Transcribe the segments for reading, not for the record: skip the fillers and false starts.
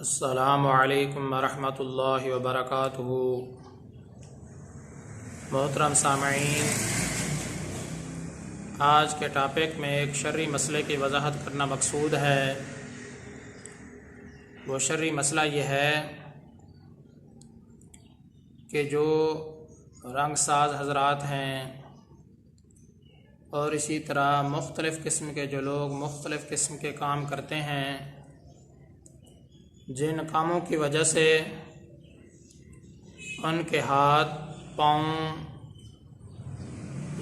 अस्सलामु अलैकुम वरहमतुल्लाहि वबरकातुहू। मोहतरम सामईन, आज के टॉपिक में एक शर्री मसले की वजाहत करना मकसूद है। वो शर्री मसला ये है कि जो रंगसाज हज़रात हैं और इसी तरह मुख्तलिफ़ किस्म के जो लोग मुख्तलिफ़ किस्म के काम करते हैं, जिन कामों की वजह से उनके हाथ, पाँव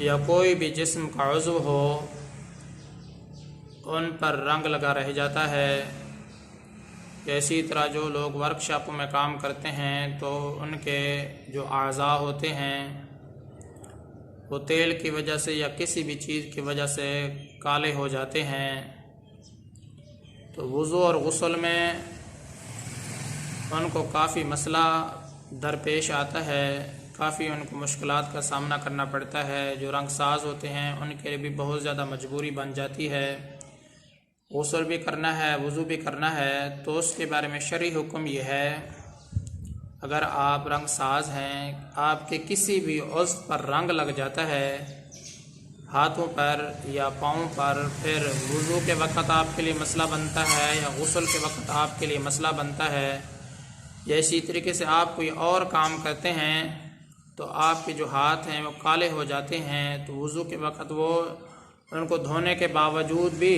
या कोई भी जिस्म का उज़्व हो उन पर रंग लगा रह जाता है। इसी तरह जो लोग वर्कशॉपों में काम करते हैं तो उनके जो आज़ा होते हैं वो तेल की वजह से या किसी भी चीज़ की वजह से काले हो जाते हैं। तो वुज़ू और गुस्ल में उनको काफ़ी मसला दरपेश आता है, काफ़ी उनको मुश्किलात का सामना करना पड़ता है। जो रंगसाज होते हैं उनके लिए भी बहुत ज़्यादा मजबूरी बन जाती है। गुस्ल भी करना है, वुज़ू भी करना है। तो उसके बारे में शरई हुक्म यह है, अगर आप रंगसाज हैं, आपके किसी भी उज़्व पर रंग लग जाता है, हाथों पर या पाँव पर, फिर वुज़ू के वक़्त आपके लिए मसला बनता है या गुस्ल के वक़्त आपके लिए मसला बनता है, या इसी तरीके से आप कोई और काम करते हैं तो आपके जो हाथ हैं वो काले हो जाते हैं, तो वुज़ू के वक़्त वो उनको धोने के बावजूद भी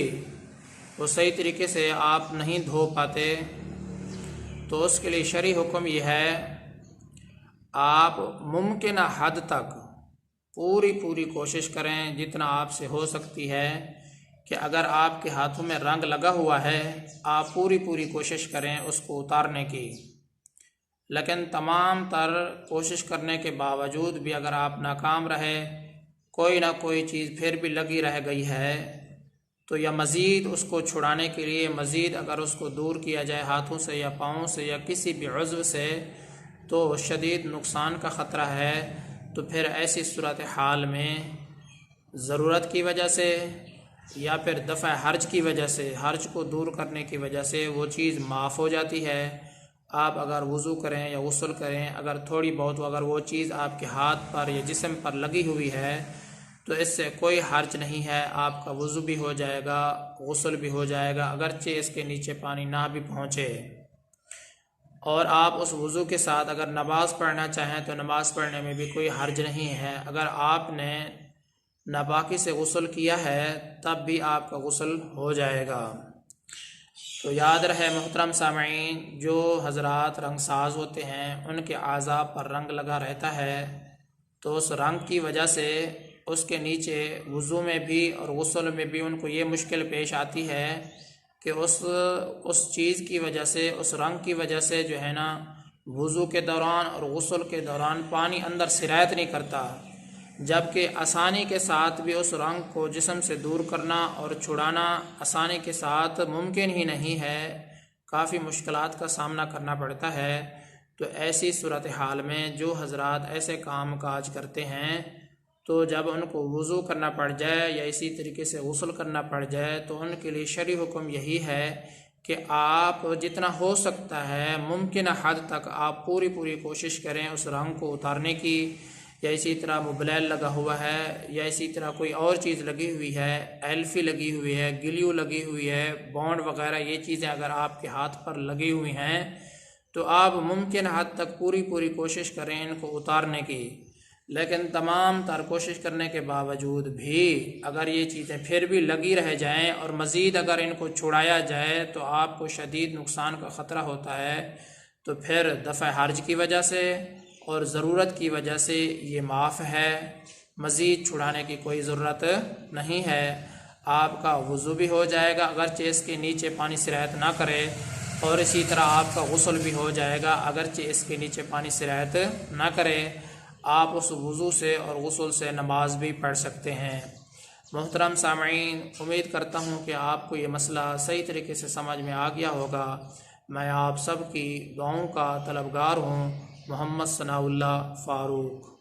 वो सही तरीके से आप नहीं धो पाते। तो उसके लिए शरई हुक्म यह है, आप मुमकिन हद तक पूरी कोशिश करें जितना आपसे हो सकती है कि अगर आपके हाथों में रंग लगा हुआ है, आप पूरी कोशिश करें उसको उतारने की। लेकिन तमाम तर कोशिश करने के बावजूद भी अगर आप नाकाम रहे, कोई ना कोई चीज़ फिर भी लगी रह गई है, तो या मज़ीद उसको छुड़ाने के लिए मज़ीद अगर उसको दूर किया जाए हाथों से या पाँवों से या किसी भी उज़्व से, तो शदीद नुकसान का ख़तरा है। तो फिर ऐसी सूरत हाल में ज़रूरत की वजह से या फिर दफ़ा हर्ज की वजह से, हर्ज को दूर करने की वजह से वो चीज़ माफ़ हो जाती है। आप अगर वुज़ू करें या गुस्ल करें, अगर थोड़ी बहुत अगर वो चीज़ आपके हाथ पर या जिस्म पर लगी हुई है तो इससे कोई हर्ज नहीं है। आपका वुज़ू भी हो जाएगा, गुस्ल भी हो जाएगा, अगरचे इसके नीचे पानी ना भी पहुँचे। और आप उस वुज़ू के साथ अगर नमाज़ पढ़ना चाहें तो नमाज़ पढ़ने में भी कोई हर्ज नहीं है। अगर आपने नापाकी से गुस्ल किया है तब भी आपका गुस्ल हो जाएगा। तो याद रहे मोहतरम सामईन, जो हज़रात रंगसाज होते हैं उनके आज़ा पर रंग लगा रहता है, तो उस रंग की वजह से उसके नीचे वुज़ू में भी और गुस्ल में भी उनको ये मुश्किल पेश आती है कि उस चीज़ की वजह से, उस रंग की वजह से जो है ना, वुज़ू के दौरान और गुस्ल के दौरान पानी अंदर सिरायत नहीं करता, जबकि आसानी के साथ भी उस रंग को जिस्म से दूर करना और छुड़ाना आसानी के साथ मुमकिन ही नहीं है। काफ़ी मुश्किलात का सामना करना पड़ता है। तो ऐसी सूरत हाल में जो हज़रात ऐसे काम काज करते हैं, तो जब उनको वुज़ू करना पड़ जाए या इसी तरीके से गुस्ल करना पड़ जाए, तो उनके लिए शरई हुक्म यही है कि आप जितना हो सकता है मुमकिन हद तक आप पूरी कोशिश करें उस रंग को उतारने की। या इसी तरह मुबलैल लगा हुआ है या इसी तरह कोई और चीज़ लगी हुई है, एल्फ़ी लगी हुई है, गिल्यू लगी हुई है, बॉन्ड वगैरह, ये चीज़ें अगर आपके हाथ पर लगी हुई हैं तो आप मुमकिन हद तक पूरी कोशिश करें इनको उतारने की। लेकिन तमाम तर कोशिश करने के बावजूद भी अगर ये चीज़ें फिर भी लगी रह जाएं और मज़ीद अगर इनको छुड़ाया जाए तो आपको शदीद नुकसान का ख़तरा होता है। तो फिर दफ़ा हर्ज की वजह से और ज़रूरत की वजह से ये माफ़ है, मज़ीद छुड़ाने की कोई ज़रूरत नहीं है। आपका वुज़ू भी हो जाएगा अगरचे इसके नीचे पानी सिरायत ना करे, और इसी तरह आपका गुस्ल भी हो जाएगा अगरचे इसके नीचे पानी सिरायत ना करे। आप उस वुज़ू से और गुस्ल से नमाज भी पढ़ सकते हैं। मोहतरम सामईन, उम्मीद करता हूँ कि आपको ये मसला सही तरीके से समझ में आ गया होगा। मैं आप सब की दुआओं का तलबगार हूँ। मोहम्मद सनाउल्लाह फ़ारूक।